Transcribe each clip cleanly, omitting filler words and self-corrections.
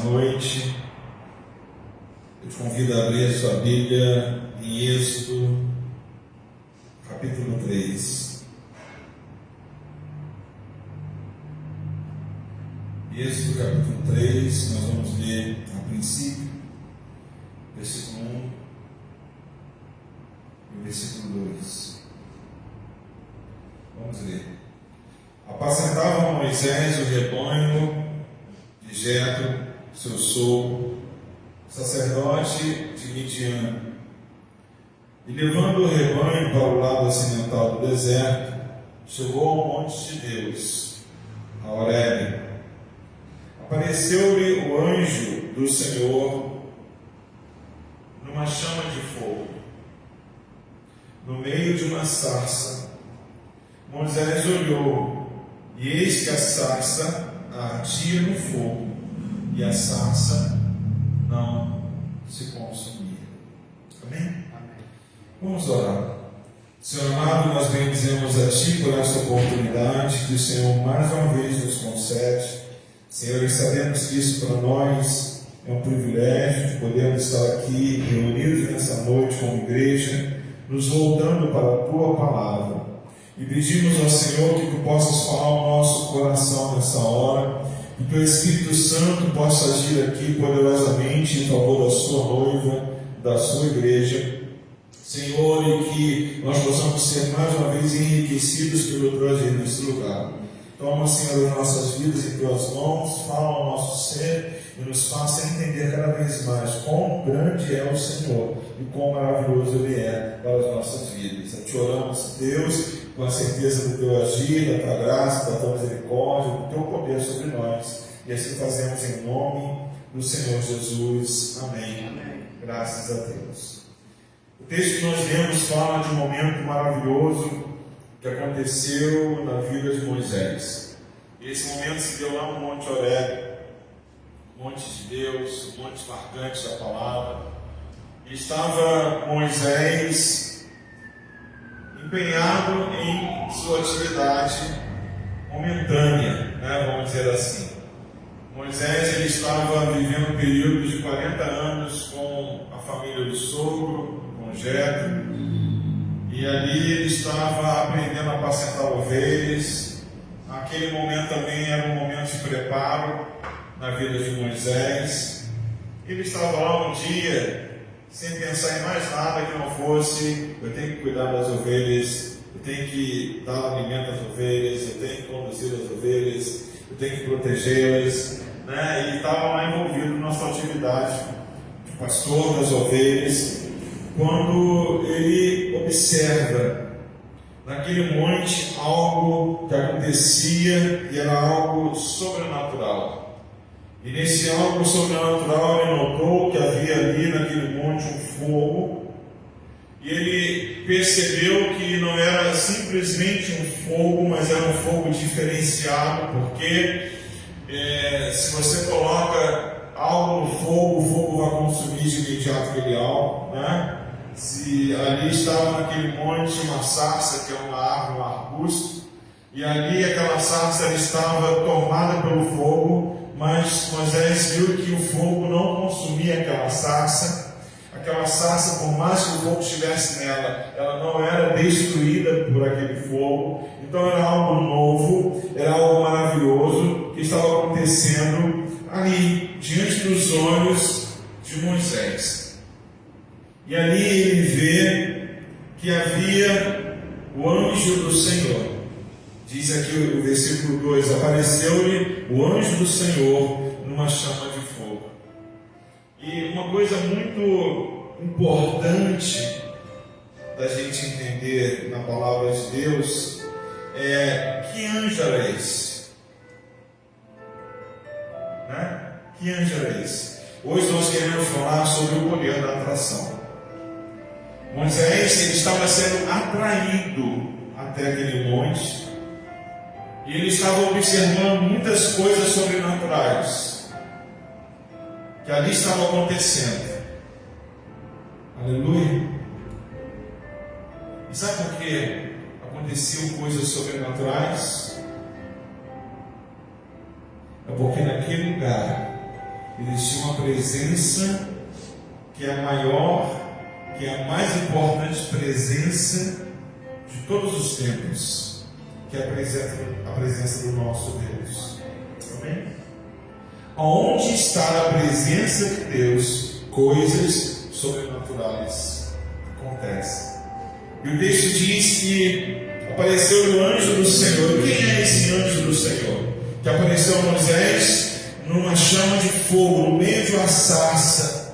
noite, eu te convido a abrir a sua Bíblia em Êxodo, capítulo 3. Êxodo, capítulo 3, nós vamos ler a princípio, versículo 1 e o versículo 2. Vamos ler. Apacentava Moisés o rebanho de Jetro, seu sogro, sacerdote de Midian, e levando o rebanho para o lado ocidental do deserto, chegou ao monte de Deus, a Horebe. Apareceu-lhe o anjo do Senhor numa chama de fogo, no meio de uma sarça. Moisés olhou, e eis que a sarça ardia no fogo, e a sarça não se consumia. Amém? Amém. Vamos orar. Senhor amado, nós bendizemos a Ti por esta oportunidade que o Senhor mais uma vez nos concede. Senhor, e sabemos que isso para nós é um privilégio de podermos estar aqui reunidos nessa noite como igreja, nos voltando para a Tua Palavra. E pedimos ao Senhor que Tu possas falar ao nosso coração nessa hora, que o Teu Espírito Santo possa agir aqui poderosamente em favor da Sua noiva, da Sua igreja, Senhor, e que nós possamos ser mais uma vez enriquecidos pelo Teu agir nesse lugar. Toma, Senhor, as nossas vidas em Tuas mãos, fala ao nosso ser e nos faça entender cada vez mais quão grande é o Senhor e quão maravilhoso Ele é para as nossas vidas. Te oramos, Deus, com a certeza do Teu agir, da Tua graça, da Tua misericórdia, do Teu poder sobre nós. E assim fazemos em nome do Senhor Jesus. Amém. Amém. Graças a Deus. O texto que nós lemos fala de um momento maravilhoso que aconteceu na vida de Moisés. E esse momento se deu lá no Monte Horebe, Monte de Deus, Monte marcante da palavra. E estava Moisés empenhado em sua atividade momentânea, vamos dizer assim. Moisés ele estava vivendo um período de 40 anos com a família do sogro, com Jetro, e ali ele estava aprendendo a apacentar ovelhas. Aquele momento também era um momento de preparo na vida de Moisés. Ele estava lá um dia sem pensar em mais nada que não fosse: eu tenho que cuidar das ovelhas, eu tenho que dar alimento às ovelhas, eu tenho que conduzir as ovelhas, eu tenho que protegê-las, E ele estava lá envolvido na sua atividade de pastor das ovelhas, quando ele observa naquele monte algo que acontecia e era algo sobrenatural. E nesse algo sobrenatural ele notou que havia ali naquele monte um fogo, e ele percebeu que não era simplesmente um fogo, mas era um fogo diferenciado, porque se você coloca algo no fogo, o fogo vai consumir de imediato aquele algo, Se ali estava naquele monte uma sarça, que é uma árvore, um arbusto, e ali aquela sarça estava tomada pelo fogo, mas Moisés viu que o fogo não consumia aquela sarça. Aquela sarça, por mais que o fogo estivesse nela, ela não era destruída por aquele fogo. Então era algo novo, era algo maravilhoso que estava acontecendo ali, diante dos olhos de Moisés. E ali ele vê que havia o anjo do Senhor. Diz aqui o versículo 2: apareceu-lhe o anjo do Senhor numa chama de fogo. E uma coisa muito importante da gente entender na palavra de Deus é: que anjo era esse? Que anjo era esse? Hoje nós queremos falar sobre o poder da atração. Moisés ele estava sendo atraído até aquele monte, e ele estava observando muitas coisas sobrenaturais que ali estavam acontecendo. Aleluia! E sabe por que aconteciam coisas sobrenaturais? É porque naquele lugar eles tinham uma presença que é a maior, que é a mais importante presença de todos os tempos, que é a presença do nosso Deus. Amém? Onde está a presença de Deus, coisas sobrenaturais acontecem. E o texto diz que apareceu o anjo do Senhor. Quem é esse anjo do Senhor? Que apareceu a Moisés numa chama de fogo, no meio de uma sarça.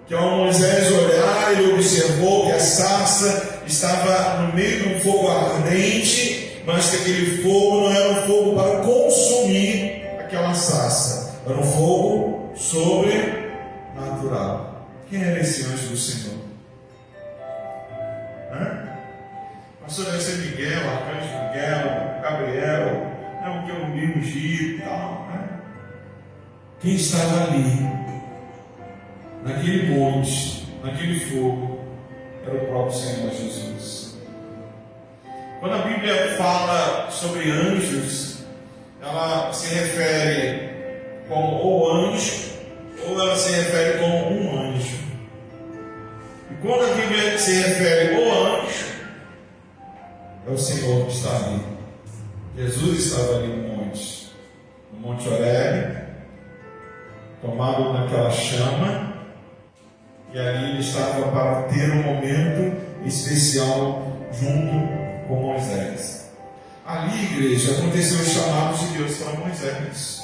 Que ao Moisés olhar, ele observou que a sarça estava no meio de um fogo ardente, mas que aquele fogo não era um fogo para consumir aquela sarça, era um fogo sobrenatural. Quem era esse anjo do Senhor? Pastor, deve ser Miguel, Arcanjo Miguel, Gabriel, o que eu me ungi e tal, né? Quem estava ali, naquele monte, naquele fogo, era o próprio Senhor Jesus. Quando a Bíblia fala sobre anjos, ela se refere como o anjo, ou ela se refere como um anjo. E quando a Bíblia se refere ao anjo, é o Senhor que está ali. Jesus estava ali no Monte Horebe, tomado naquela chama, e ali ele estava para ter um momento especial junto com Moisés. Ali, igreja, aconteceu o chamado de Deus para Moisés.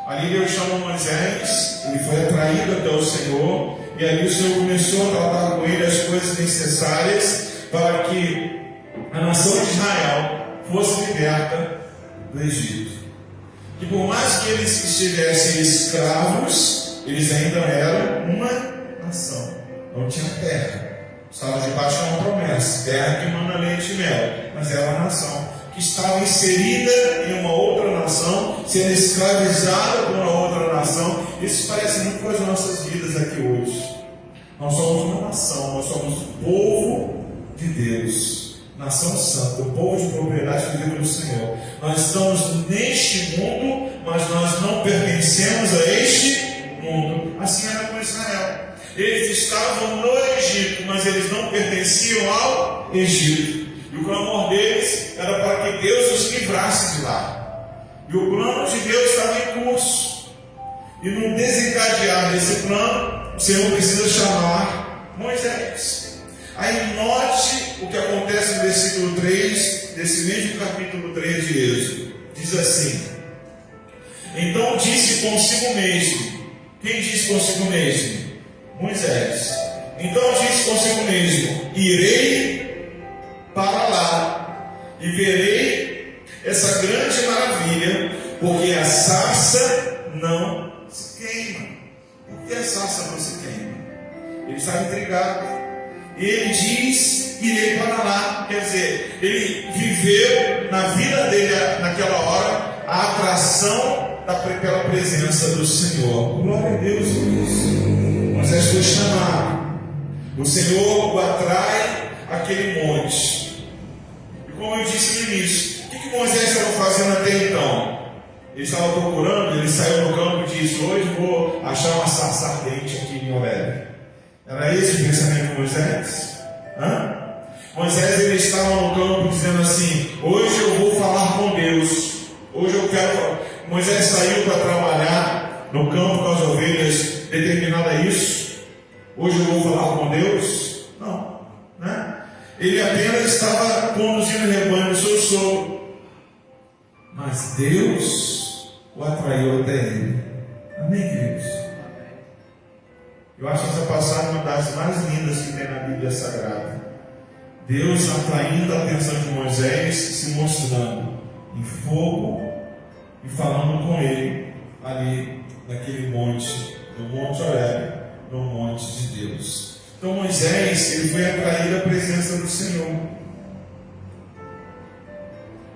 Ali Deus chamou Moisés, ele foi atraído até o Senhor, e ali o Senhor começou a tratar com ele as coisas necessárias para que a nação de Israel fosse liberta do Egito. Que por mais que eles estivessem escravos, eles ainda eram uma nação. Não tinha terra. Estavam debaixo de uma promessa, terra que manda leite e mel, mas era uma nação que estava inserida em uma outra nação, sendo escravizada por uma outra nação. Isso parece muito com as nossas vidas aqui hoje. Nós somos uma nação, nós somos o povo de Deus, nação santa, o povo de propriedade que vive no Senhor. Nós estamos neste mundo, mas nós não pertencemos a este mundo. Assim era com Israel. Eles estavam no Egito, mas eles não pertenciam ao Egito. E o clamor deles era para que Deus os livrasse de lá. E o plano de Deus estava em curso. E no desencadear desse plano, o Senhor precisa chamar Moisés. Aí note o que acontece no versículo 3, desse mesmo capítulo 3 de Êxodo. Diz assim: então disse consigo mesmo. Quem disse consigo mesmo? Moisés. Então disse consigo mesmo: irei para lá e verei essa grande maravilha, porque a sarça não se queima. Por que a sarça não se queima? Ele estava intrigado. E ele diz: irei para lá. Quer dizer, ele viveu na vida dele naquela hora a atração pela presença do Senhor. Glória a Deus por isso. Moisés foi chamado. O Senhor o atrai àquele monte. E como eu disse no início, o que Moisés estava fazendo até então? Ele estava procurando, ele saiu no campo e disse: hoje vou achar uma sarça ardente aqui em Horebe. Era esse o pensamento de Moisés? Moisés, ele estava no campo dizendo assim: hoje eu vou falar com Deus. Hoje eu quero. Moisés saiu para trabalhar no campo com as ovelhas, determinado a isso. Hoje eu vou falar com Deus? Não, né? Ele apenas estava conduzindo o rebanho do seu sogro. Mas Deus o atraiu até ele. Amém, queridos? Eu acho essa passagem uma das mais lindas que tem na Bíblia Sagrada. Deus atraindo a atenção de Moisés, se mostrando em fogo e falando com ele ali naquele monte, no Monte Horebe, no monte de Deus. Então Moisés, ele foi atraído à presença do Senhor.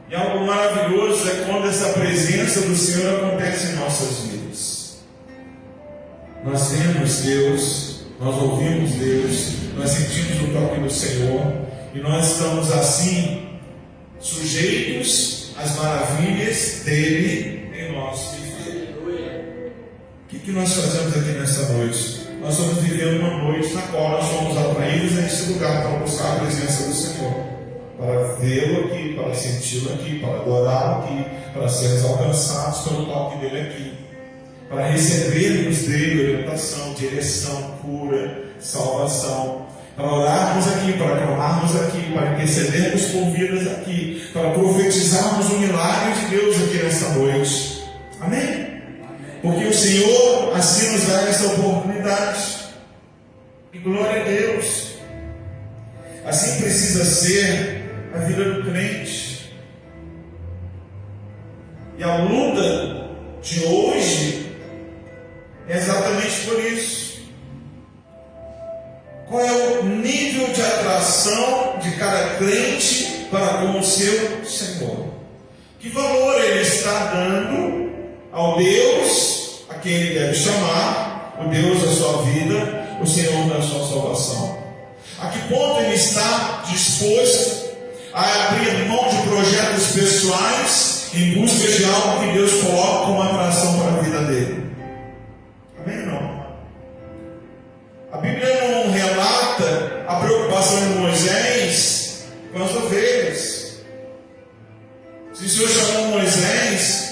E algo maravilhoso é quando essa presença do Senhor acontece em nossas vidas. Nós vemos Deus, nós ouvimos Deus, nós sentimos o toque do Senhor, e nós estamos assim, sujeitos às maravilhas dele em nosso viver. Que que nós fazemos aqui nesta noite? Nós estamos vivendo uma noite na qual nós fomos atraídos a esse lugar para buscar a presença do Senhor, para vê-lo aqui, para senti-lo aqui, para adorá-lo aqui, para sermos alcançados pelo toque dele aqui, para recebermos dele orientação, direção, cura, salvação, para orarmos aqui, para clamarmos aqui, para intercedermos por vidas aqui, para profetizarmos o milagre de Deus aqui nesta noite. Amém? Porque o Senhor assim nos dá essa oportunidade. E glória a Deus. Assim precisa ser a vida do crente. E a luta de hoje é exatamente por isso. Qual é o nível de atração de cada crente para com o seu Senhor? Que valor ele está dando ao Deus a quem ele deve chamar, o Deus da sua vida, o Senhor da sua salvação? A que ponto ele está disposto a abrir mão de projetos pessoais em busca de algo que Deus coloca como atração para a vida dele? Amém? Não. A Bíblia não relata a preocupação de Moisés com as ovelhas. Se o Senhor chamou Moisés,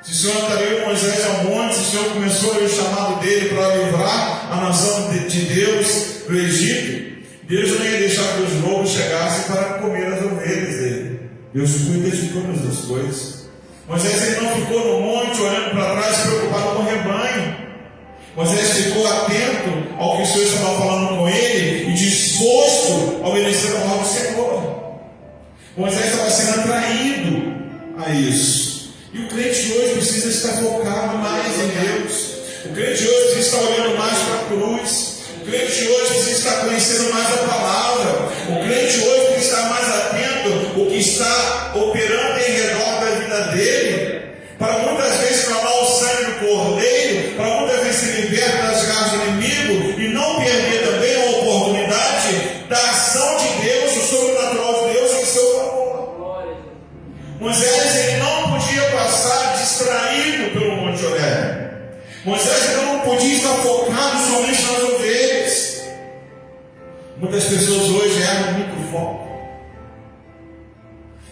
se o Senhor atraiu Moisés ao monte, se o Senhor começou o chamado dele para livrar a nação de Deus do Egito, Deus não ia deixar que os lobos chegassem para comer as ovelhas dele. Deus cuida de todas as coisas. Moisés ele não ficou no monte olhando para trás, preocupado com o rebanho. Moisés ficou atento ao que o Senhor estava falando com ele e disposto a obedecer a palavra do Senhor. Moisés estava sendo atraído a isso. E o crente hoje precisa estar focado mais em Deus. O crente hoje precisa estar olhando mais para a cruz. O crente hoje precisa estar conhecendo mais a palavra. O crente hoje precisa estar mais atento ao que está operando em redor da vida dele, para muitas vezes clamar o sangue do Cordeiro, para muitas vezes se libertar das garras do inimigo e não perder também a oportunidade da ação de Deus, o sobrenatural de Deus em seu favor. Moisés ele não podia passar distraído pelo Monte Horebe. Moisés não podia estar focado somente nas ovelhas. Muitas pessoas hoje erram muito foco.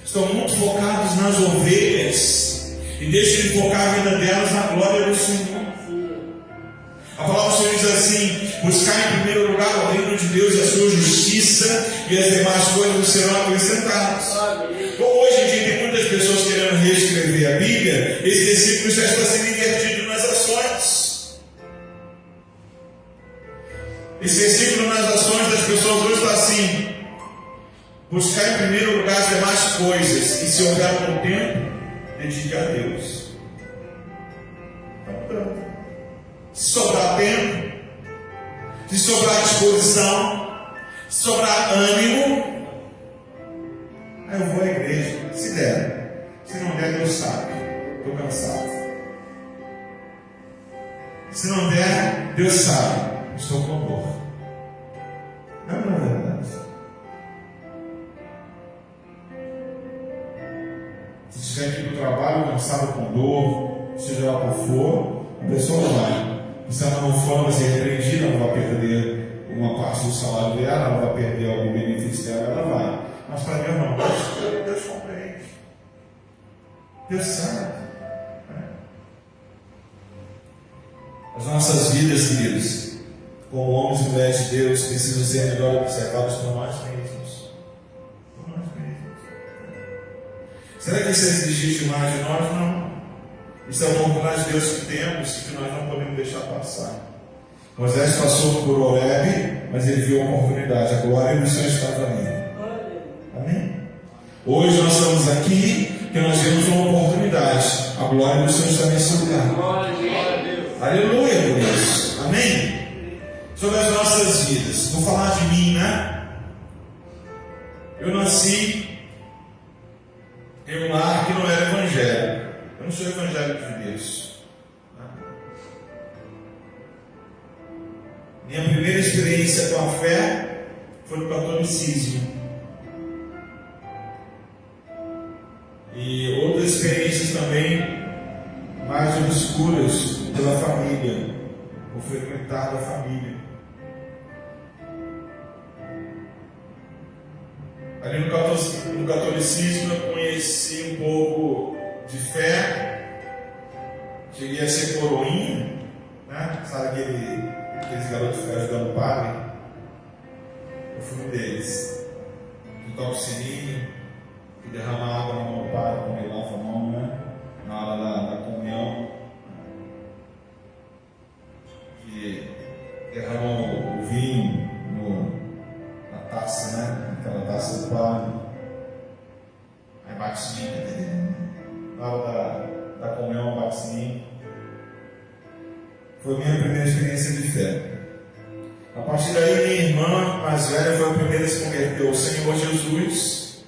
Estão muito focados nas ovelhas e deixam de focar a vida delas na glória do Senhor. A palavra do Senhor diz assim: buscar em primeiro lugar o reino de Deus e a sua justiça, e as demais coisas serão acrescentadas. Hoje em dia tem muitas pessoas querendo reescrever a Bíblia. Esse versículo já está sendo invertido nas ações. Esse versículo nas ações das pessoas hoje está assim: buscar em primeiro lugar as demais coisas, e se houver algum tempo, dedique a Deus. Então, se sobrar tempo, se sobrar disposição, se sobrar ânimo, aí eu vou à igreja, se der. Se não der, Deus sabe, estou cansado. Se não der, Deus sabe, estou com dor. Não é verdade? Se estiver aqui no trabalho, cansado, com dor, seja lá qual for, a pessoa vai. Se ela não for, vai ser repreendida, ela vai perder uma parte do salário dela, ela vai perder algum benefício dela, ela vai. Mas para Deus não. Deus compreende. Deus sabe. As nossas vidas, queridos, como homens e mulheres de Deus, precisam ser melhor observadas por nós mesmos. Por nós mesmos. Será que isso é exigir demais de nós? Não. Isso é a oportunidade de Deus que temos e que nós não podemos deixar passar. Moisés passou por Horebe, mas ele viu a oportunidade. A glória do Senhor estava ali. Amém? Hoje nós estamos aqui porque nós vemos uma oportunidade. A glória do Senhor está nesse lugar. Aleluia por isso. Amém? Sobre as nossas vidas. Vou falar de mim, né? Eu nasci em um lar que não era evangélico. Eu não sou evangélico de Deus. Minha primeira experiência com a fé foi no catolicismo. E outras experiências também mais obscuras pela família. família, por frequentar a família. Ali no catolicismo eu conheci um pouco de fé, cheguei a ser coroinha, né? Sabe aqueles garotos que ficam ajudando o padre? Eu fui um deles, que toca o sininho, que derrama água na mão do padre quando ele lava a mão, né? Na hora da comunhão, que derrama o vinho na taça, né? Aquela taça do padre. Aí bate o sininho, na hora da comunhão bate o sininho. Foi a minha primeira experiência de fé. A partir daí, minha irmã mais velha foi a primeira a se converter ao Senhor Jesus.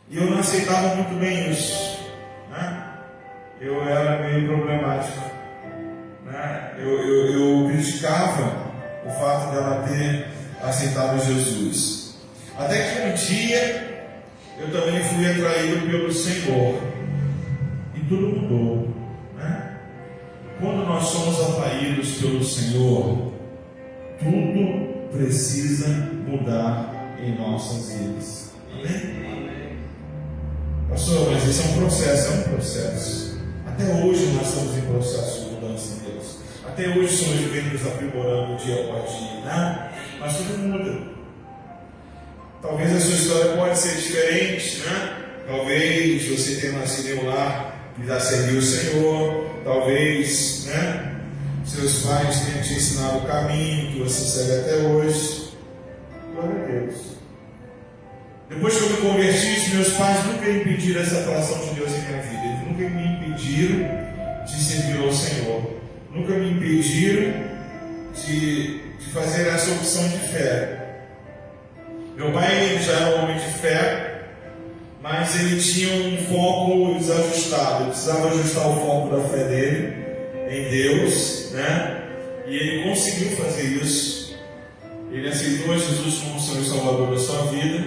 E eu não aceitava muito bem isso, né? Eu era meio problemático, né? Eu criticava o fato dela ter aceitado Jesus. Até que um dia eu também fui atraído pelo Senhor e tudo mudou, né? Quando nós somos atraídos pelo Senhor, tudo precisa mudar em nossas vidas. Amém? Pastor, mas esse é um processo. Até hoje nós estamos em processo de mudança em Deus. Até hoje somos nos aprimorando dia após dia, né? Mas tudo muda. Talvez a sua história pode ser diferente, né? Talvez você tenha nascido em um lar que já serviu o Senhor. Talvez, né? Seus pais tenham te ensinado o caminho que você segue até hoje. Glória a Deus. Depois que eu me converti, meus pais nunca impediram essa atração de Deus em minha vida. Eles nunca me impediram de servir ao Senhor. Nunca me impediram de fazer essa opção de fé. Meu pai ele já era um homem de fé, mas ele tinha um foco desajustado. Ele precisava ajustar o foco da fé dele em Deus, né? E ele conseguiu fazer isso. Ele aceitou Jesus como Senhor e Salvador da sua vida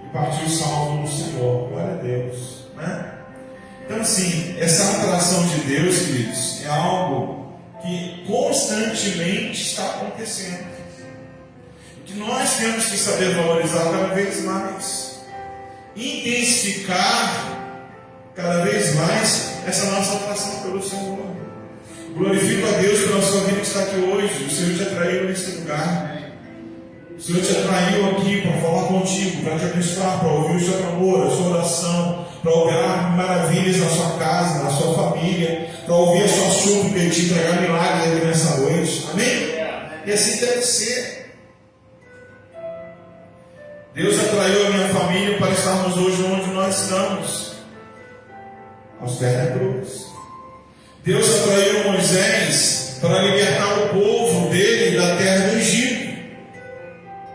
e partiu salvo no Senhor. Glória a Deus, né? Então assim, essa atração de Deus, queridos, é algo que constantemente está acontecendo, que nós temos que saber valorizar cada vez mais, intensificar cada vez mais essa nossa atração pelo Senhor. Glorifico a Deus pela sua vida que está aqui hoje. O Senhor te atraiu nesse lugar. O Senhor te atraiu aqui para falar contigo, para te abençoar, para ouvir o seu clamor, a sua oração, para operar maravilhas na sua casa, na sua família, para ouvir a sua súplica e te entregar milagres aqui nessa noite. Amém? E assim deve ser. Deus atraiu a minha família para estarmos hoje onde nós estamos, aos pés da cruz. Deus atraiu Moisés para libertar o povo dele da terra do Egito.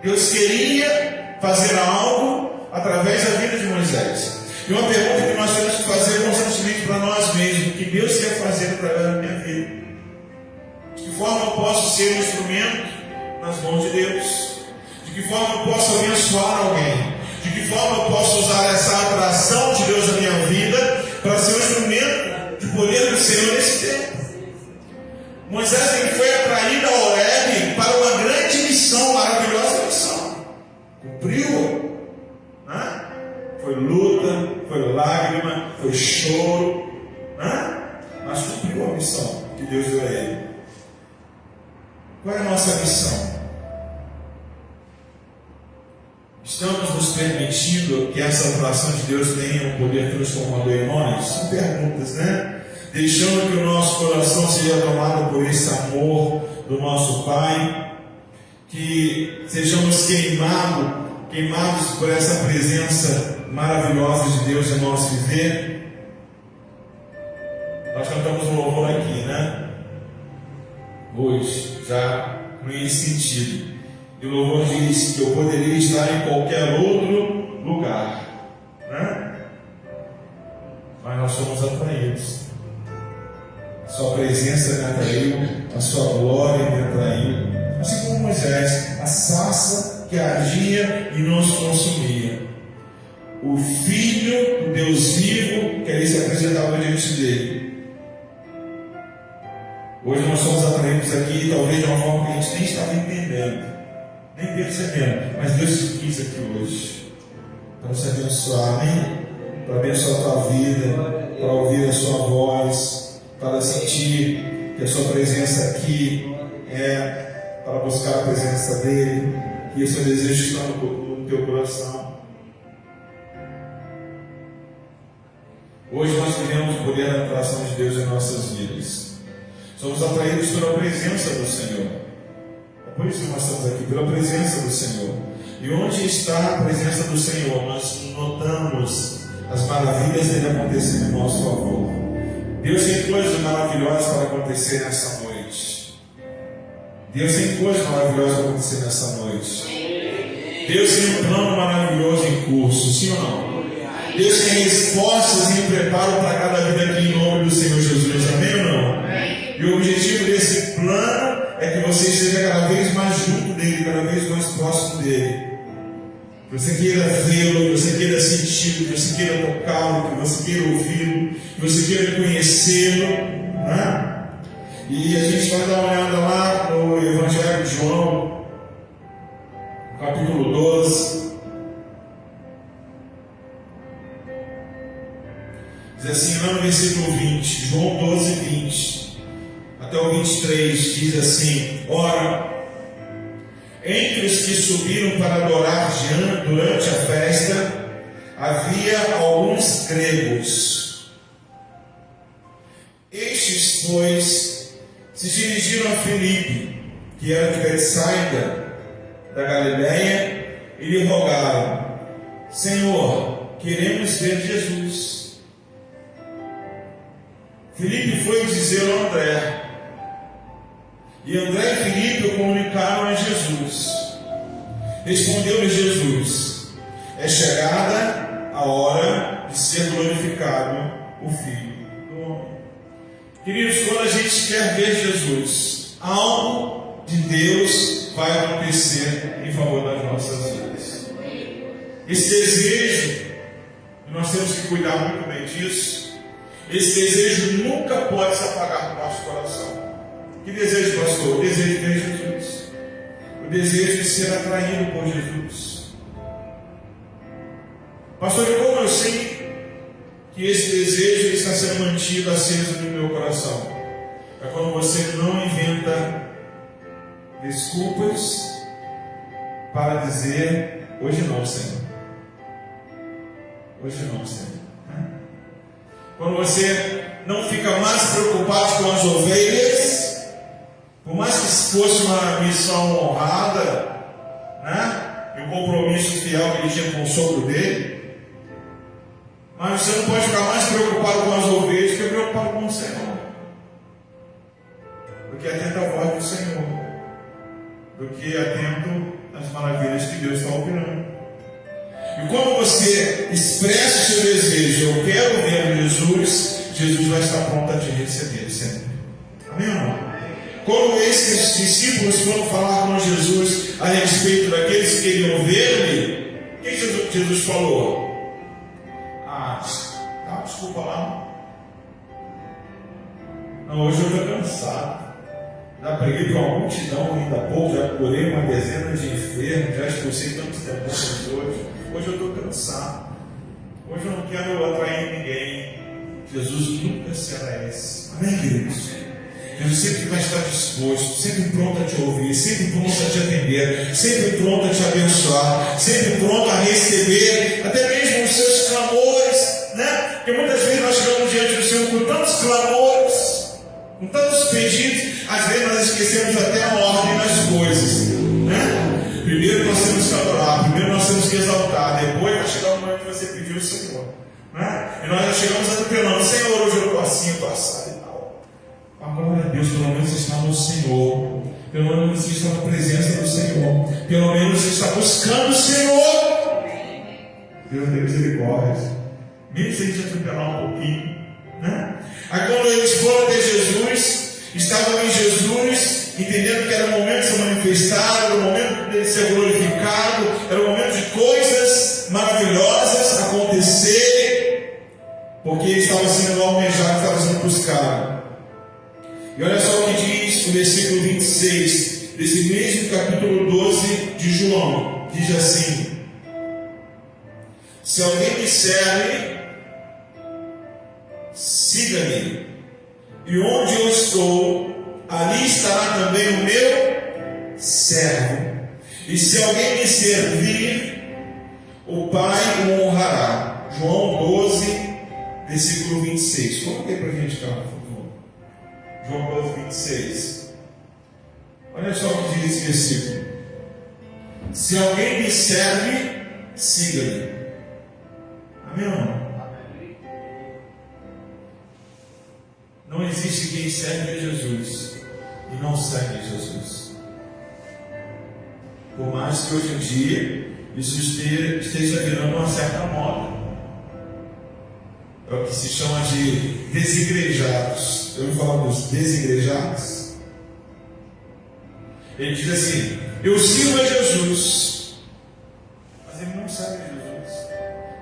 Deus queria fazer algo através da vida de Moisés. E uma pergunta que nós temos que fazer constantemente para nós mesmos: o que Deus quer fazer através da minha vida? De que forma eu posso ser um instrumento nas mãos de Deus? De que forma eu posso abençoar alguém? De que forma eu posso usar essa atração de Deus na minha vida para ser um instrumento de poder do Senhor nesse tempo? Moisés ele foi atraído a Horebe para uma grande missão, maravilhosa missão. Cumpriu-a, né? Foi luta, foi lágrima, foi choro, né? Mas cumpriu a missão que Deus deu a ele. Qual é a nossa missão? Estamos nos permitindo que essa atração de Deus tenha um poder transformador em nós? São perguntas, né? Deixando que o nosso coração seja tomado por esse amor do nosso Pai, que sejamos queimados por essa presença maravilhosa de Deus em nosso viver. Nós cantamos um louvor aqui, né? Hoje, já com esse sentido. E o louvor diz que eu poderia estar em qualquer outro lugar, né? Mas nós somos atraídos. A sua presença me atraiu, a sua glória me atraiu. Assim como Moisés, a sarça que ardia e nos consumia. O Filho do Deus vivo que ali se apresentava diante dele. Hoje nós somos atraídos aqui, talvez de uma forma que a gente nem estava entendendo, nem percebendo, mas Deus te quis aqui hoje para nos abençoar, amém? Para abençoar a tua vida, para ouvir a sua voz, para sentir que a sua presença aqui é para buscar a presença dele, que o seu desejo está no teu coração. Hoje nós vivemos o poder da atração de Deus em nossas vidas. Somos atraídos pela presença do Senhor. É por isso que nós estamos aqui, pela presença do Senhor. E onde está a presença do Senhor, nós notamos as maravilhas dele acontecendo em nosso favor. Deus tem coisas maravilhosas para acontecer nessa noite. Deus tem coisas maravilhosas para acontecer nessa noite. Deus tem um plano maravilhoso em curso, sim ou não? Deus tem respostas em preparo para cada vida aqui em nome do Senhor Jesus, amém ou não? E o objetivo desse plano é que você esteja cada vez mais junto dele, cada vez mais próximo dele. Que você queira vê-lo, que você queira senti-lo, que você queira tocá-lo, que você queira ouvi-lo, que você queira conhecê-lo, né? E a gente vai dar uma olhada lá no Evangelho de João, capítulo 12. Diz assim, lá no versículo 20, João 12, 20 até o 23, diz assim: ora, entre os que subiram para adorar durante a festa, havia alguns gregos. Estes, pois, se dirigiram a Filipe, que era de Betsaida, da Galiléia, e lhe rogaram: Senhor, queremos ver Jesus. Filipe foi dizer ao André, e André e Filipe o comunicaram a Jesus. Respondeu-lhe Jesus: é chegada a hora de ser glorificado o Filho do Homem. Queridos, quando a gente quer ver Jesus, algo de Deus vai acontecer em favor das nossas vidas. Esse desejo, nós temos que cuidar muito bem disso. Esse desejo nunca pode se apagar do nosso coração. Que desejo, pastor? O desejo de ver Jesus. O desejo de ser atraído por Jesus. Pastor, e como eu sei que esse desejo está sendo mantido aceso no meu coração? É quando você não inventa desculpas para dizer: hoje não, Senhor. Hoje não, Senhor. Quando você não fica mais preocupado com as ovelhas, por mais que fosse uma missão honrada, né? E um compromisso fiel que ele tinha com o sogro dele, mas você não pode ficar mais preocupado com as ovelhas que preocupado com o Senhor, do que atento à voz do Senhor, do que atento às maravilhas que Deus está operando. E quando você expressa o seu desejo: eu quero ver Jesus, Jesus vai estar pronto a te receber sempre. Amém ou não? Quando esses discípulos foram falar com Jesus a respeito daqueles que queriam ver-lhe, o que Jesus falou? Desculpa lá. Não, hoje eu estou cansado. Já preguei para uma multidão ainda há pouco, já curei uma dezena de enfermos, já expulsei tantos demônios hoje. Hoje eu estou cansado. Hoje eu não quero atrair ninguém. Jesus nunca será esse. Amém, queridos? Jesus sempre vai estar disposto, sempre pronto a te ouvir, sempre pronto a te atender, sempre pronto a te abençoar, sempre pronto a receber até mesmo os seus clamores, né? Porque muitas vezes nós chegamos diante do Senhor com tantos clamores, com tantos pedidos, às vezes nós esquecemos até a ordem das coisas, né? Primeiro nós temos que adorar, primeiro nós temos que exaltar, depois vai chegar o momento que você pediu ao Senhor, né? E nós já chegamos atropelando: Senhor, hoje eu estou assim, eu estou assado e tal. A glória a Deus, pelo menos está no Senhor, pelo menos você está na presença do Senhor, pelo menos você está buscando o Senhor. Deus tem misericórdia, mesmo se a gente atropelar um pouquinho, né? Aí quando eles foram até Jesus, estavam em Jesus, entendendo que era o momento de se manifestar, era o momento de ser glorificado, era o momento de coisas maravilhosas acontecerem, porque ele estava sendo almejado, estava sendo buscado. E olha só o que 26, desse mesmo capítulo 12 de João, diz assim: se alguém me serve, siga-me, e onde eu estou, ali estará também o meu servo. E se alguém me servir, o Pai o honrará. João 12, versículo 26. Coloca aí para a gente, cara, por favor. João 12, 26. Olha só o que diz esse versículo. Se alguém me serve, siga-me. Amém ou não? Não existe quem serve a Jesus e não segue Jesus. Por mais que hoje em dia isso esteja virando uma certa moda. É o que se chama de desigrejados. Eu vou falar dos desigrejados. Ele diz assim: eu sirvo a Jesus, mas ele não segue Jesus.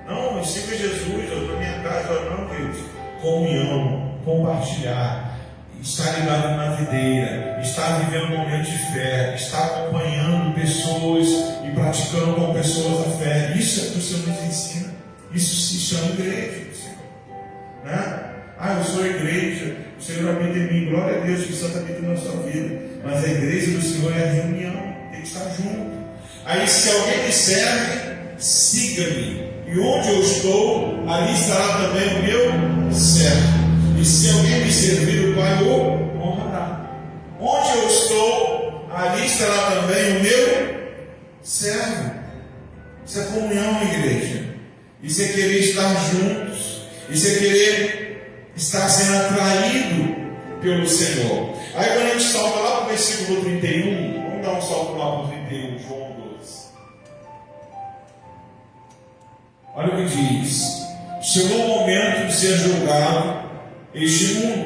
Não, eu sigo a Jesus, eu estou na minha casa, não, queridos. Comunhão, compartilhar, estar ligado na videira, estar vivendo um momento de fé, estar acompanhando pessoas e praticando com pessoas a fé. Isso é o que o Senhor nos ensina. Isso se chama igreja, Senhor. Né? Ah, eu sou igreja, o Senhor habita em mim. Glória a Deus que o Santo habita na sua vida. Mas a igreja do Senhor é a reunião, tem que estar junto. Aí, se alguém me serve, siga-me. E onde eu estou, ali estará também o meu servo. E se alguém me servir, o Pai o honrará. Onde eu estou, ali estará também o meu servo. Isso é comunhão, igreja. Isso é querer estar juntos. Isso é querer estar sendo atraído pelo Senhor. Aí quando a gente salta lá para o versículo 31, vamos dar um salto lá para o 31, João 12. Olha o que diz: chegou o momento de ser julgado este mundo,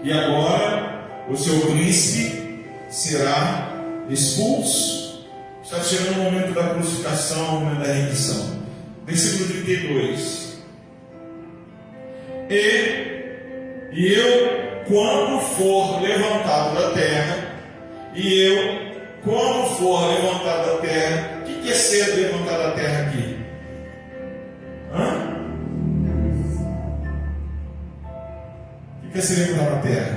e agora o seu príncipe será expulso. Está chegando o momento da crucificação, o momento da rendição. Versículo 32. E eu, quando for levantado da terra, o que é ser levantado da terra aqui? O que é ser levantado da terra?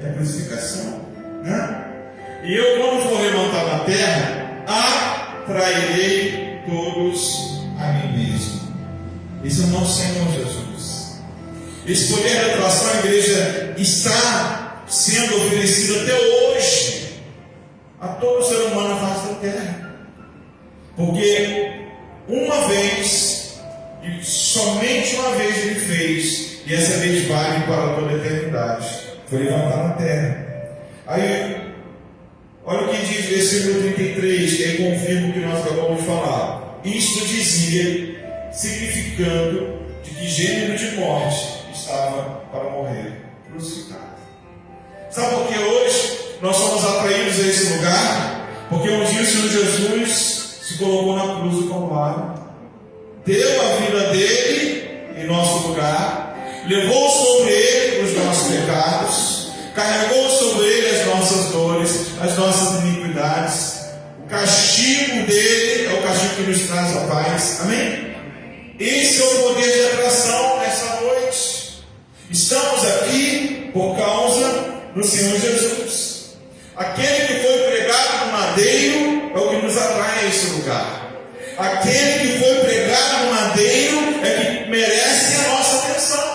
É a crucificação, né? E eu, quando for levantado da terra, atrairei todos a mim mesmo. Esse é o nosso Senhor Jesus. Esse poder de atração à igreja está sendo oferecido até hoje a todo ser humano na face da terra. Porque uma vez, e somente uma vez ele fez, e essa vez vale para toda a eternidade, foi levantar na terra. Aí, olha o que diz o versículo 33, que aí confirma o que nós acabamos de falar. Isto dizia, significando de que gênero de morte estava para morrer crucificado. Sabe por que hoje nós somos atraídos a esse lugar? Porque um dia o Senhor Jesus se colocou na cruz do Calvário, deu a vida dele em nosso lugar, levou sobre ele os nossos pecados, carregou sobre ele as nossas dores, as nossas iniquidades. O castigo dele é o castigo que nos traz a paz. Amém? Esse é o poder de atração nessa noite. Estamos aqui por causa do Senhor Jesus. Aquele que foi pregado no madeiro é o que nos atrai a esse lugar. Aquele que foi pregado no madeiro é que merece a nossa atenção.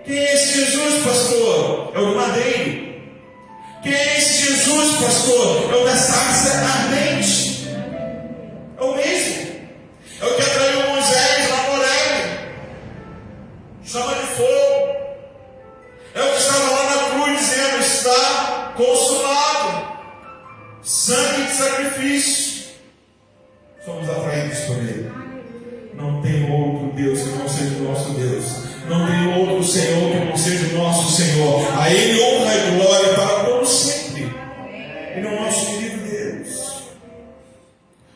Quem é esse Jesus, pastor? É o do madeiro. Quem é esse Jesus, pastor? É o da sarça ardente. É o mesmo. É o que atraiu Moisés lá no Horebe. Chama de fogo. É o que estava lá na cruz dizendo: está consumado. Sangue de sacrifício. Somos atraídos por ele. Não tem outro Deus que não seja o nosso Deus. Não tem outro Senhor que não seja o nosso Senhor. A ele honra e glória para todos sempre. Ele é o nosso querido Deus,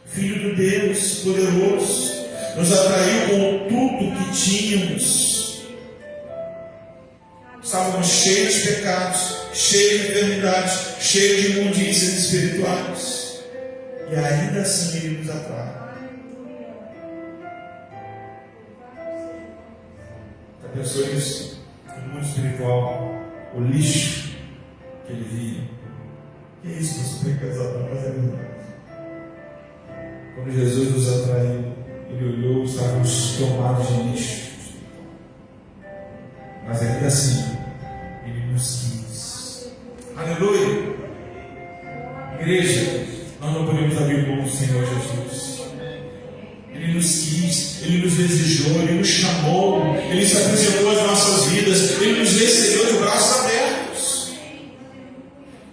Filho de Deus poderoso. Nos atraiu com tudo que tínhamos. Estávamos cheios cheio de pecados, cheio de enfermidades, cheio de imundícias espirituais. E ainda assim Ele nos atrai. Já pensou nisso? No mundo espiritual, o lixo que ele via. Que é isso, pastor? Que pesado, mas é verdade. Quando Jesus nos atraiu, Ele olhou, estávamos tomados de lixo. Mas ainda assim, Ele nos quis. Aleluia! Igreja, nós não podemos abrir mão do Senhor Jesus. Ele nos quis, Ele nos desejou, Ele nos chamou, Ele se apresentou às nossas vidas, Ele nos recebeu de braços abertos.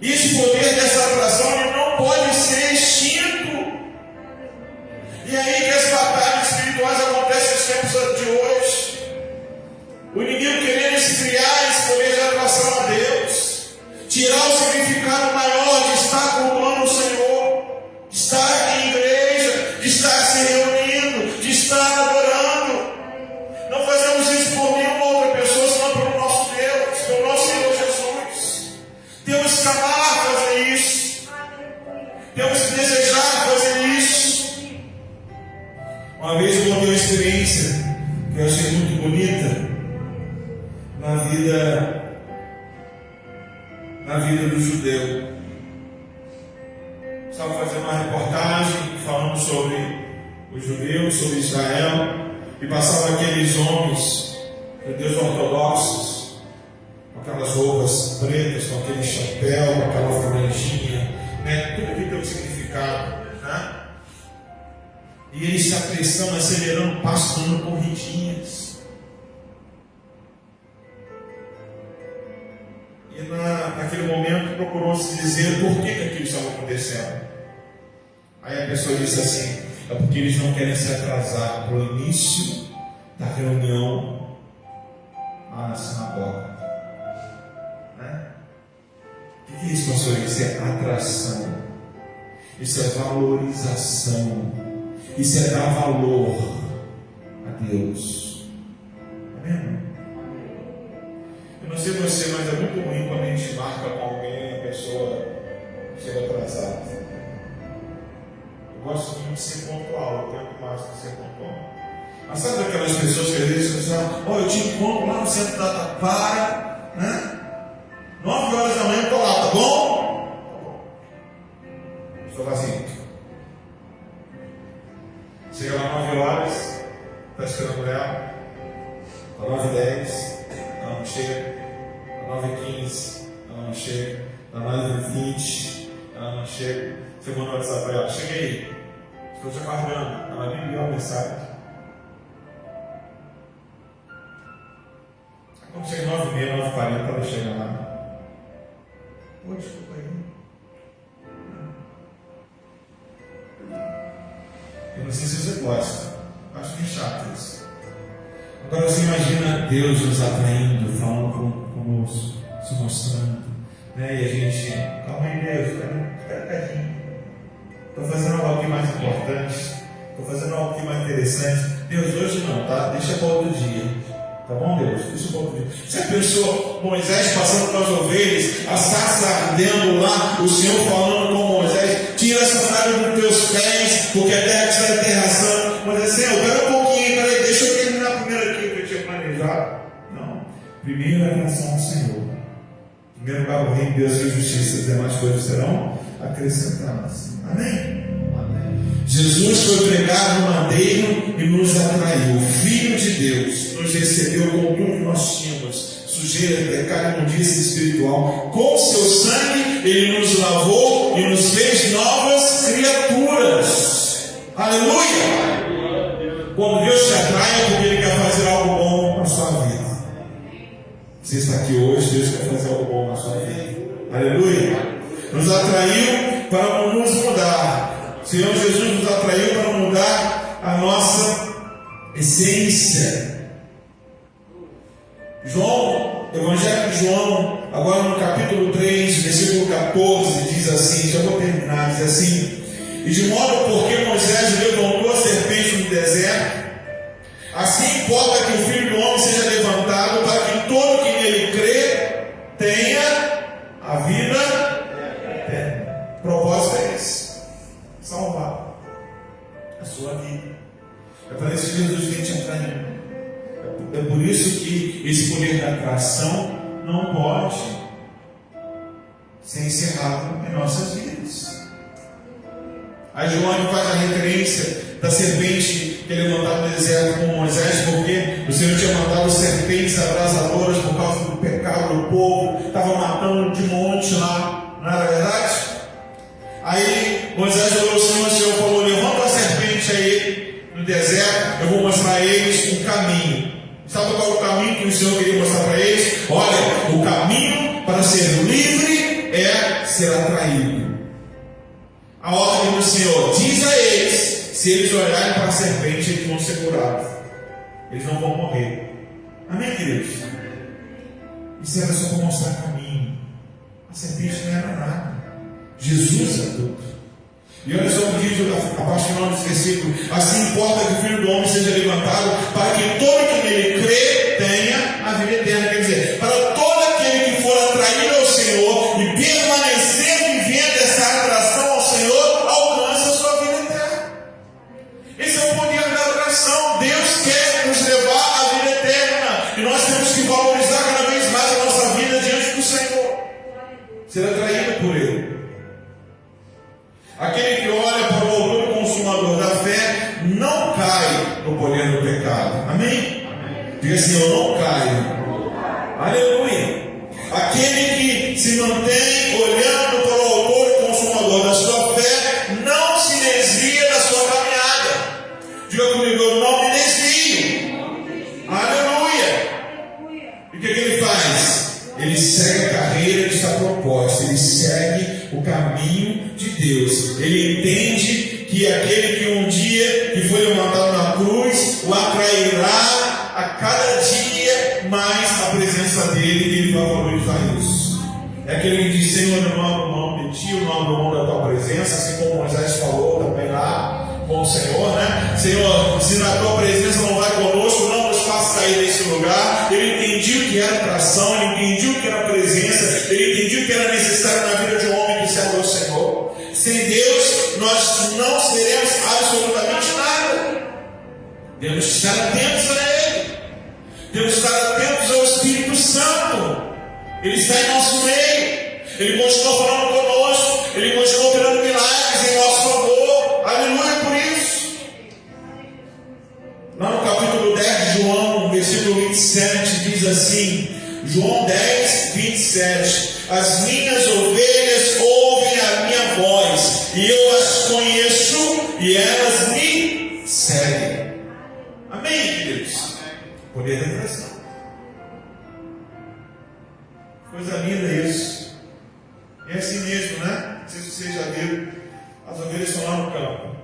E esse poder dessa atração ele não pode ser extinto. E aí que as batalhas espirituais acontecem nos tempos de hoje. O inimigo querendo esfriar esse poder de atração a Deus, tirar o significado maior de estar cultuando o Senhor, de estar em igreja, de estar se reunindo, de estar adorando. Não fazemos isso por nenhuma outra pessoa, senão pelo nosso Deus, pelo nosso Senhor Jesus. Temos que amar fazer isso. Temos que desejar fazer isso. Uma vez eu contei uma experiência que eu achei muito bonita na vida do judeu. Estava fazendo uma reportagem falando sobre os judeus, sobre Israel, e passavam aqueles homens, judeus ortodoxos, com aquelas roupas pretas, com aquele chapéu, com aquela franjinha, né? Tudo aquilo tem um significado, né? E eles se apressando, acelerando, passando corridinhas. E naquele momento procurou-se dizer por que aquilo estava acontecendo. Aí a pessoa disse assim: é porque eles não querem se atrasar para o início da reunião lá na sinagoga. Né? O que é isso, pastor? Isso é atração, isso é valorização, isso é dar valor a Deus. Amém? Eu não sei você, mas é muito ruim quando a gente marca com alguém e a pessoa chega atrasada. Eu gosto muito de ser pontual, eu tento mais de ser pontual. Mas sabe aquelas pessoas que às vezes falam: ó, eu te encontro lá no centro da Taquara, né? 9 horas da manhã eu estou lá, tá bom? Tá bom. Estou vazio. Chega lá 9 horas, está esperando ela. Está 9h10, ela não chega. 9h15, ela não chega. 9h20, ela não chega. Você mandou o WhatsApp para ela: cheguei, estou te aguardando. Ela nem enviou a mensagem. Quando chega 9h30, 9h40, ela chega lá. Pô, desculpa aí. Eu não sei se você gosta. Acho que é chato isso. Agora você imagina Deus nos atraindo, falando conosco, se mostrando, né? E a gente: calma aí, Deus, espera quietinho. Estou fazendo algo aqui mais importante. Estou fazendo algo aqui mais interessante. Deus, hoje não, tá? Deixa para outro dia. Tá bom, Deus? Deixa para outro dia. Você pensou Moisés passando com as ovelhas, a sarça ardendo lá, o Senhor falando com Moisés: tira essa sandália dos teus pés, porque a terra está em terração. Moisés: Senhor, espera um pouquinho, peraí, deixa eu terminar primeiro aquilo que eu tinha planejado. Não. Primeiro a atenção ao Senhor. Em primeiro lugar, o reino de Deus e a justiça, as demais coisas serão acrescentadas. Amém? Jesus foi pregado no madeiro e nos atraiu. O Filho de Deus nos recebeu com tudo que nós tínhamos: sujeira, pecado, imundícia espiritual. Com seu sangue Ele nos lavou e nos fez novas criaturas. Aleluia! Quando Deus te atrai é porque Ele quer fazer algo bom na sua vida. Você está aqui hoje, Deus quer fazer algo bom na sua vida. Aleluia! Nos atraiu para nos mudar. O Senhor Jesus nos atraiu para mudar a nossa essência. Evangelho de João, agora no capítulo 3, versículo 14, diz assim, já vou terminar, diz assim: e de modo porque Moisés levantou a serpente no deserto, assim importa que o Filho do Homem seja levantado, para que todo que nele crê tenha a vida eterna. O propósito é esse: salvar a sua vida. É para isso que Jesus vem te atraindo. É por isso que esse poder da atração não pode ser encerrado em nossas vidas. Aí João faz a referência da serpente que ele mandava no deserto com Moisés, porque o Senhor tinha mandado serpentes abrasadoras por causa do pecado do povo, estava matando de monte lá, não era verdade? Aí Moisés orou ao Senhor, o Senhor falou: levanta a serpente aí no deserto, eu vou mostrar a eles um caminho. Sabe qual é o caminho que o Senhor queria mostrar para eles? Olha, o caminho para ser livre é ser atraído. A ordem do Senhor: diz a eles, se eles olharem para a serpente, eles vão ser curados, eles não vão morrer. Amém, queridos? Isso era só para mostrar o caminho. A serpente não era nada, Jesus é tudo. E olha só o que diz a parte final desse versículo: assim importa que o Filho do Homem seja levantado, para que todo que nele crê tenha a vida eterna. Quer dizer, para todo aquele que for atraído ao Senhor e permanecer vivendo essa atração ao Senhor, alcança a sua vida eterna. Esse é o poder da atração. Deus quer nos levar à vida eterna, e nós temos que valorizar cada vez mais a nossa vida diante do Senhor, ser atraído por Ele. Aquele que olha para o autor consumador da fé não cai no poder do pecado. Amém? Diga assim: eu não caio. Aleluia. Aquele que se mantém olhando para o autor e consumador da sua fé não se desvia da sua caminhada. Diga comigo: eu não me desvio. Aleluia. E o que ele faz? Ele segue a carreira que está proposta. Ele segue o caminho de Deus. Ele entende que aquele que um dia que foi levantado na cruz o atrairá a cada dia mais a presença dele, e ele vai valorizar isso. É aquele que diz: Senhor, eu não abro mão de ti, eu não abro mão da tua presença, assim como Moisés falou também lá com o Senhor, né? Senhor, se na tua presença não vai conosco, não nos faça sair desse lugar. Ele entendia o que era atração, ele entendia o que era presença, ele entendia o que era necessário na vida de um homem que serve ao Senhor. Sem Deus, nós não seremos absolutamente nada. Temos que estar atentos a Ele, temos que estar atentos ao Espírito Santo. Ele está em nosso meio, Ele continua falando conosco, Ele continua operando milagres em nosso favor. Aleluia por isso. Lá no capítulo 10 de João, versículo 27, diz assim: João 10, 27: as minhas ovelhas ouvem a minha voz, e eu as conheço, e elas me seguem. Amém, queridos? Poder da atração. Coisa linda isso. É assim mesmo, né? Não sei se vocês já viram. As ovelhas estão lá no campo.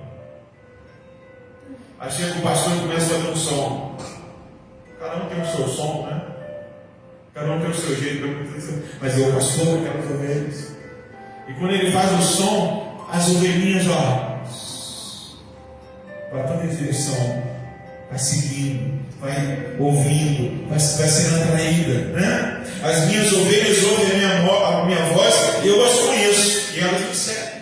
Aí chega o pastor e começa a fazer um som. Cada um tem o seu som, né? Cada um tem o seu jeito. Mas eu, pastor, aquelas ovelhas. E quando ele faz o som, as ovelhinhas, ó, para toda direção, vai seguindo, vai ouvindo, vai sendo atraída, né? As minhas ovelhas ouvem a minha voz, e eu as conheço, e elas me seguem.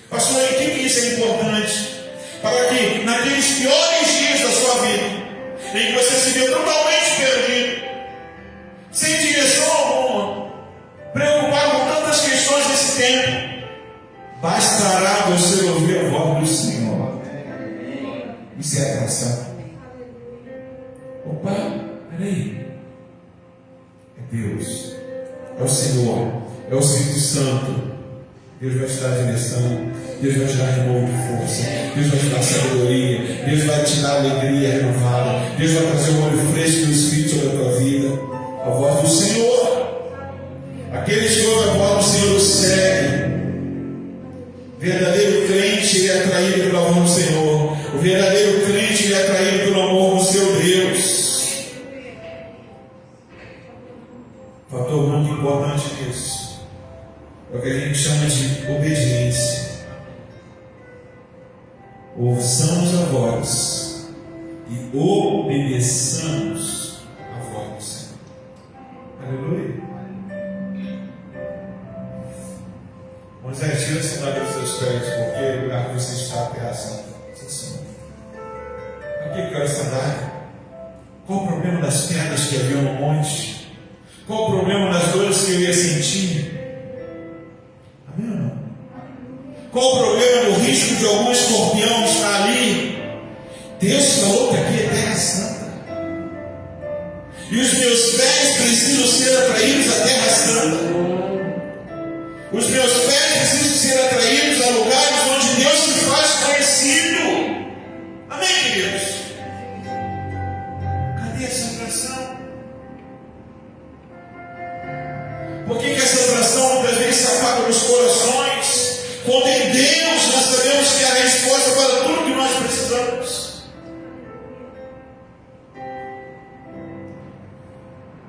Pastor, e o que isso é importante? Para que naqueles piores dias da sua vida, em que você se vê totalmente perdido, sem direção alguma, preocupado com tantas questões desse tempo, bastará você ouvir a voz do Senhor. Isso é atração. Opa, peraí. É Deus, é o Senhor, é o Espírito Santo. Deus vai te dar direção, Deus vai te dar renovo de força, Deus vai te dar sabedoria, Deus vai te dar alegria renovada, Deus vai trazer um olho fresco do Espírito sobre a tua vida. A voz do Senhor. Aqueles que ouvem a voz do Senhor o seguem. Verdadeiro crente, ele é atraído pela voz do Senhor. O verdadeiro crente, ele é atraído pelo amor do seu Deus. Fator muito importante nisso é o que a gente chama de obediência. Ouçamos a voz e obedeçamos a voz do Senhor. Aleluia. tira a sandália dos seus pés, porque o lugar que você está é terra santa. Sim. Para que eu quero sandália? Qual o problema das pedras que havia no monte? Qual o problema das dores que eu ia sentir? Amém ou não? Qual o problema do risco de algum escorpião estar ali? Deus falou que aqui é terra santa. E os meus pés precisam ser atraídos à terra santa. Os meus pés precisam ser atraídos a lugares onde Deus se faz conhecido. Amém, queridos? Cadê essa atração? Por que essa atração muitas vezes se apaga nos corações? Quando em Deus nós sabemos que é a resposta para tudo que nós precisamos.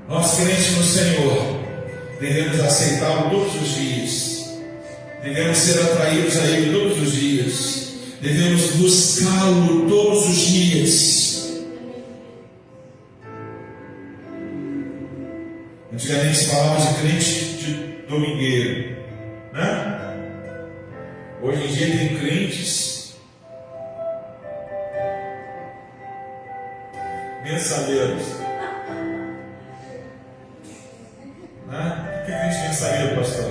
Nós, crentes no Senhor, devemos aceitá-lo todos os dias, devemos ser atraídos a Ele todos os dias, devemos buscá-lo todos os dias. Antigamente se falava de crente de domingueiro, né? Hoje em dia tem crentes mensaleiros. O que a gente pensaria, pastor?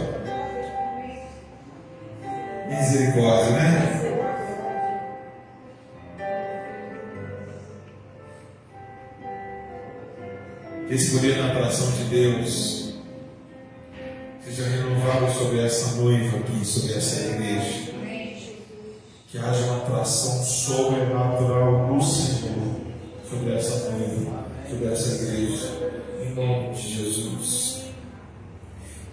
Misericórdia, né? Que esse poder na atração de Deus seja renovado sobre essa noiva aqui, sobre essa igreja. Que haja uma atração sobrenatural do Senhor sobre essa noiva, sobre essa igreja, em nome de Jesus.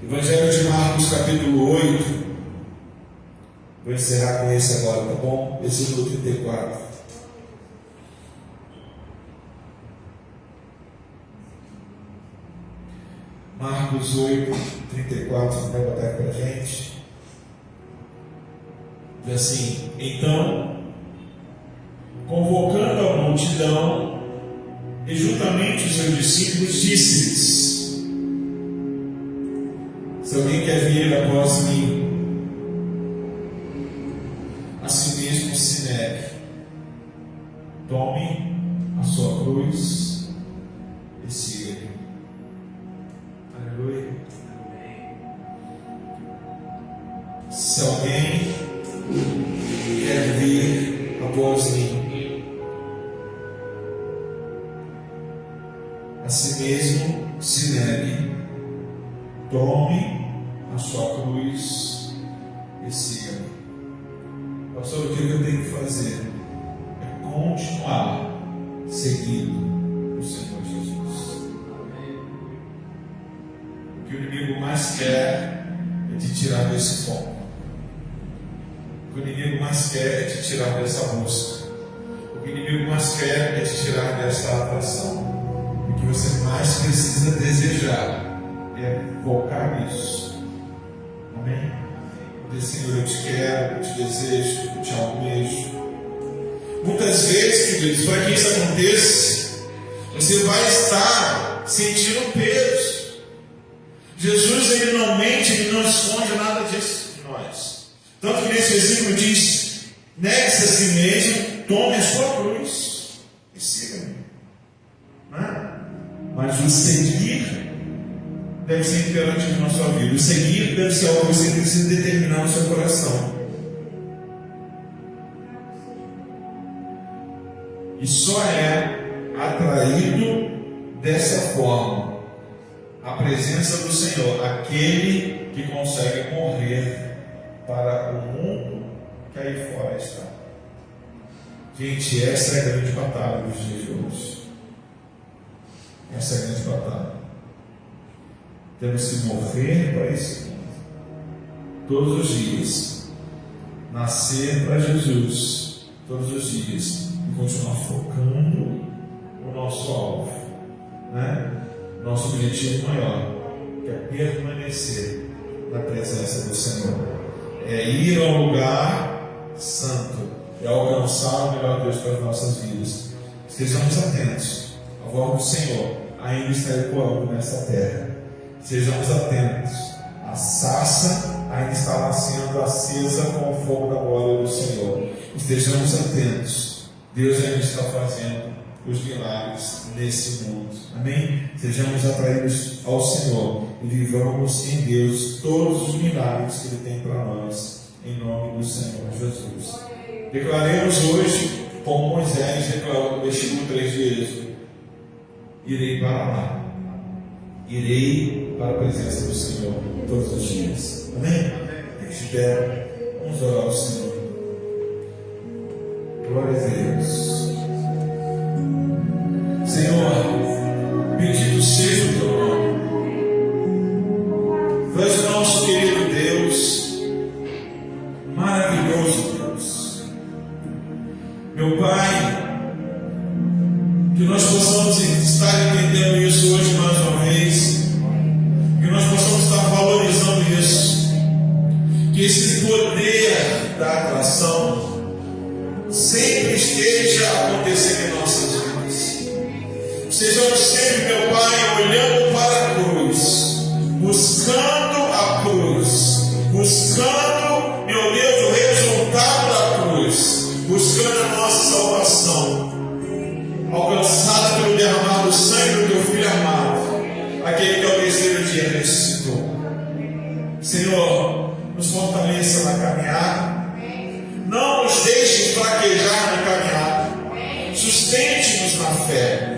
Evangelho de Marcos, capítulo 8. Vou encerrar com esse agora, tá bom? Versículo 34. Marcos 8, 34. Vai botar aqui para a gente. Diz assim: então, convocando a multidão e juntamente os seus discípulos, disse-lhes: se alguém quer vir após mim, a si mesmo se negue, tome a sua cruz e siga-me. Aleluia. Se alguém quer vir após mim, a si mesmo se negue, tome a sua cruz e siga-me. Pastor, o que eu tenho que fazer é continuar seguindo o Senhor Jesus. O que o inimigo mais quer é te tirar desse foco. O que o inimigo mais quer é te tirar dessa busca. O que o inimigo mais quer é te tirar dessa atração. O que você mais precisa desejar é focar nisso. Amém? Dizer: Senhor, eu te quero, eu te desejo, eu te almejo. Muitas vezes, queridos, para que isso aconteça, você vai estar sentindo peso. Jesus, Ele não mente, Ele não esconde nada disso de nós. Tanto que nesse versículo diz: negue-se a si mesmo, tome a sua cruz e siga-me. Mas o seguir deve ser imperativo na sua vida. O seguir deve ser algo que você precisa determinar no seu coração. E só é atraído dessa forma a presença do Senhor aquele que consegue morrer para o mundo que aí fora está. Gente, essa é a grande batalha dos dias de hoje. Essa é a grande batalha. Temos que morrer para esse mundo todos os dias, nascer para Jesus todos os dias e continuar focando o nosso alvo, Nosso objetivo maior, que é permanecer na presença do Senhor, é ir ao lugar santo, é alcançar o melhor Deus para as nossas vidas. Estejamos atentos, a voz do Senhor ainda está ecoando nessa terra. Sejamos atentos, a sarça ainda estará sendo acesa com o fogo da glória do Senhor. Estejamos atentos. Deus ainda está fazendo os milagres nesse mundo. Amém? Sejamos atraídos ao Senhor e vivamos em Deus todos os milagres que Ele tem para nós, em nome do Senhor Jesus. Declaremos hoje, como Moisés declarou no versículo 3 de Êxodo: irei para lá, irei para a presença do Senhor todos os dias. Amém? Fique de pé, vamos orar ao Senhor. Glória a Deus. Senhor, bendito seja o teu nome. Tu és o nosso querido Deus, maravilhoso Deus. Meu Pai, que nós possamos estar entendendo isso hoje mais uma vez, que nós possamos estar valorizando isso, que esse poder da atração sempre esteja acontecendo em nossas vidas. Sejamos sempre, meu Pai, olhando para a cruz, buscando a cruz, buscando, meu Deus, o resultado da cruz, buscando a nossa salvação, alcançada pelo derramado sangue do teu Filho amado, aquele que ao terceiro dia ressuscitou. Senhor, nos fortaleça na caminhada, não nos deixe fraquejar na caminhada, sustente-nos na fé.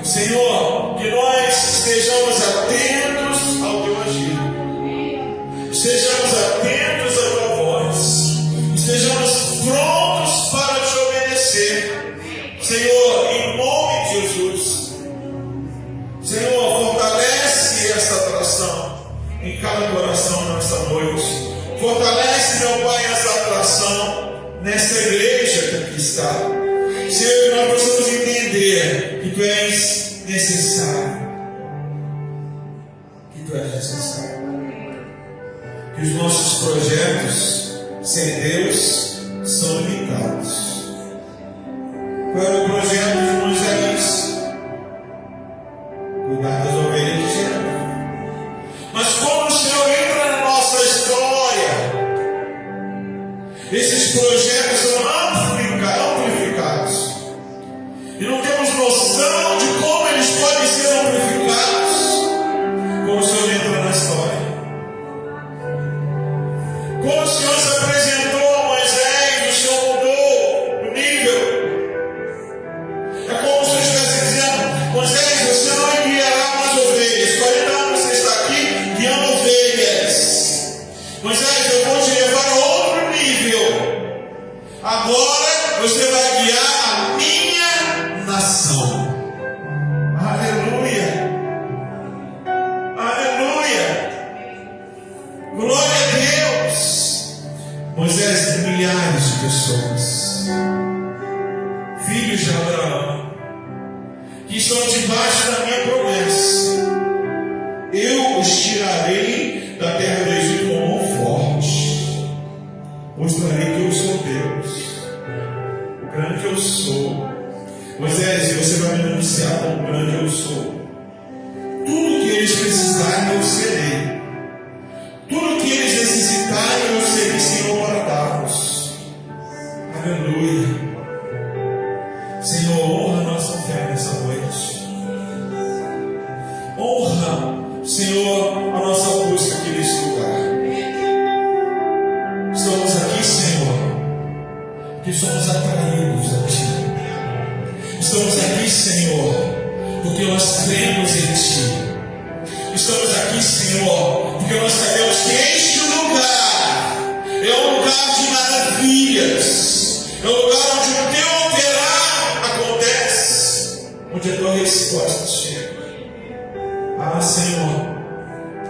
Senhor, que nós estejamos atentos ao teu agir, estejamos atentos à tua voz, estejamos prontos para te obedecer. Senhor, em nome de Jesus. Senhor, fortalece esta atração em cada coração nesta noite. Fortalece, meu Pai, essa atração nessa igreja que aqui está. Senhor, nós possamos entender que Tu és necessário. Que Tu és necessário. Que os nossos projetos sem Deus são limitados. Qual era o projeto de Moisés? Cuidar das ovelhas de Israel. Mas quando o Senhor entra na nossa história, esses projetos são amplificados. E não temos noção de como eles podem ser amplificados quando o Senhor entra na história. Quando o Senhor se apresentou a Moisés, o Senhor mudou o nível. É como se eu estivesse dizendo: Moisés, você não guiará mais ovelhas. 40 anos você está aqui guiando ovelhas. Moisés, eu vou te levar a outro nível. Agora você vai guiar a minha nação. Aleluia. Aleluia. Glória a Deus. Moisés tem milhares de pessoas, filhos de Abraão, que estão debaixo da minha promessa. Eu os tirarei da terra do Egito com mão forte. Mostrarei que eu sou Deus, o grande eu sou. Moisés, você vai me anunciar como grande eu sou. Tudo que eles precisarem eu serei. Tudo que eles necessitarem eu serei Senhor para dar-los. Aleluia. Senhor, honra a nossa fé nessa noite. Honra, Senhor, a nossa busca aqui nesse lugar. Estamos aqui, Senhor, que somos atraídos a Ti. Estamos aqui, Senhor, porque nós cremos em Ti. Estamos aqui, Senhor, porque nós sabemos que este lugar é um lugar de maravilhas. É um lugar onde o Teu operar acontece, onde a Tua resposta chega. Ah, Senhor,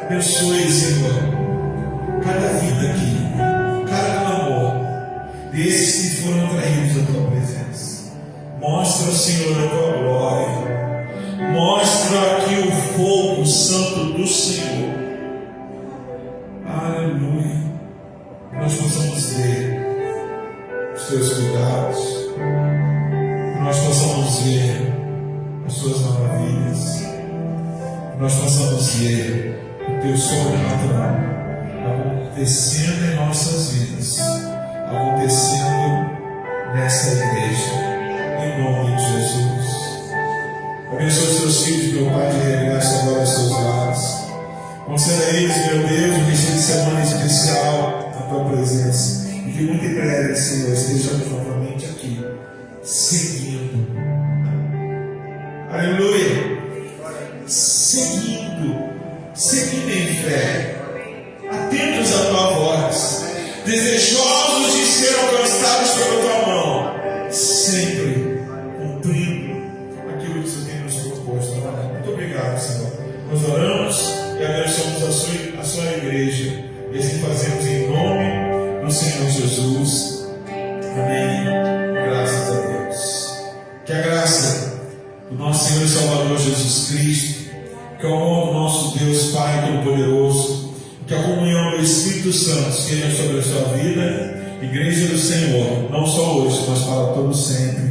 abençoe, Senhor, cada vida aqui, cada clamor desses que foram atraídos à Tua presença. Mostra, Senhor, a Tua glória. Mostra aqui o fogo santo do Senhor. Aleluia. Que nós possamos ver os Teus cuidados, que nós possamos ver as Tuas maravilhas, que nós possamos ver o Teu sobrenatural acontecendo em nossas vidas, acontecendo nessa igreja, em nome de Jesus. Abençoa os teus filhos, meu Pai, de regresso agora aos seus lares. Conceda a eles, meu Deus, um início de semana especial na tua presença. E que muito em breve, Senhor, estejamos novamente aqui, seguindo. Aleluia! Seguindo em fé, atentos à tua voz, desejosos de ser alcançados pela tua mão, sempre cumprindo aquilo que o Senhor tem nos proposto. Muito obrigado, Senhor. Nós oramos e abençoamos a sua igreja, e assim fazemos em nome do Senhor Jesus. Amém. Graças a Deus. Que a graça do nosso Senhor e Salvador Jesus Cristo, que o amor do nosso Deus Pai Todo-Poderoso, que a comunhão do Espírito Santo esteja sobre a sua vida, Igreja do Senhor, não só hoje, mas para todo sempre.